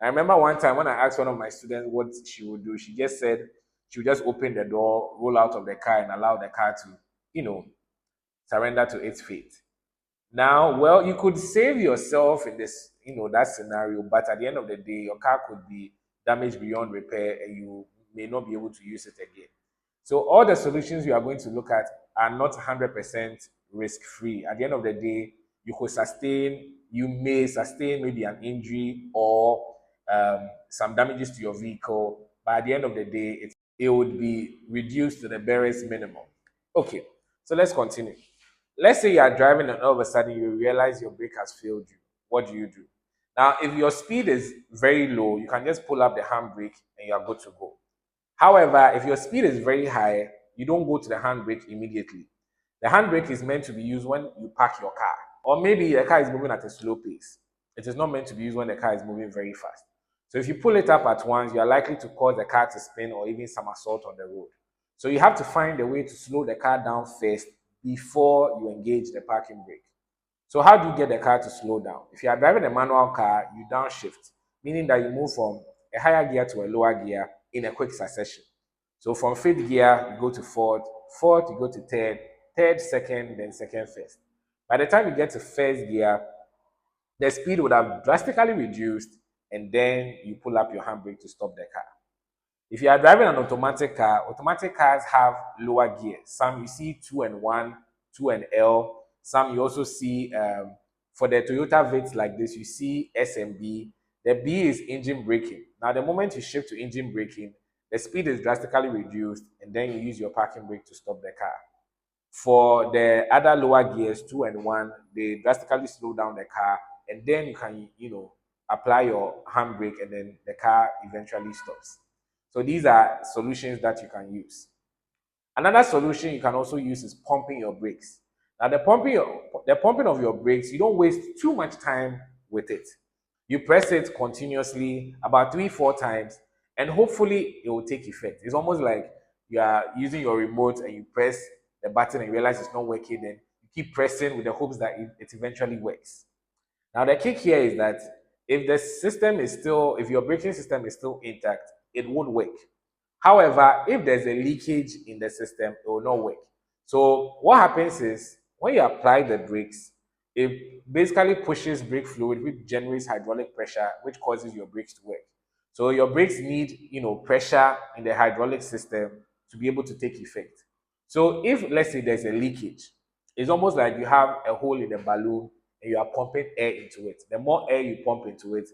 I remember one time when I asked one of my students what she would do, she just said she would just open the door, roll out of the car, and allow the car to, you know, surrender to its fate. Now, well, you could save yourself in this, that scenario, but at the end of the day, your car could be damaged beyond repair and you may not be able to use it again. So, all the solutions you are going to look at are not 100% risk free. At the end of the day, you may sustain maybe an injury or some damages to your vehicle, but at the end of the day, it would be reduced to the barest minimum. Okay, so let's continue. Let's say you are driving and all of a sudden you realize your brake has failed you. What do you do? Now, if your speed is very low, you can just pull up the handbrake and you are good to go. However, if your speed is very high, you don't go to the handbrake immediately. The handbrake is meant to be used when you park your car, or maybe the car is moving at a slow pace. It is not meant to be used when the car is moving very fast. So if you pull it up at once, you are likely to cause the car to spin or even somersault on the road. So you have to find a way to slow the car down first before you engage the parking brake. So how do you get the car to slow down? If you are driving a manual car, you downshift, meaning that you move from a higher gear to a lower gear in a quick succession. So from fifth gear, you go to fourth, you go to third, second, then second, first. By the time you get to first gear, the speed would have drastically reduced, and then you pull up your handbrake to stop the car. If you are driving an automatic car, automatic cars have lower gears. Some you see 2 and 1, 2 and L. Some you also see, for the Toyota Vitz like this, you see S and B. The B is engine braking. Now, the moment you shift to engine braking, the speed is drastically reduced, and then you use your parking brake to stop the car. For the other lower gears, 2 and 1, they drastically slow down the car, and then you can, apply your handbrake, and then the car eventually stops. So these are solutions that you can use. Another solution you can also use is pumping your brakes. Now, the pumping of your brakes, you don't waste too much time with it. You press it continuously about 3-4 times, and hopefully it will take effect. It's almost like you are using your remote and you press the button and you realize it's not working, then you keep pressing with the hopes that it eventually works. Now, the kick here is that if your braking system is still intact, it would work. However, if there's a leakage in the system, it will not work. So what happens is when you apply the brakes, it basically pushes brake fluid, which generates hydraulic pressure, which causes your brakes to work. So your brakes need, pressure in the hydraulic system to be able to take effect. So if, let's say, there's a leakage, it's almost like you have a hole in the balloon and you are pumping air into it. The more air you pump into it,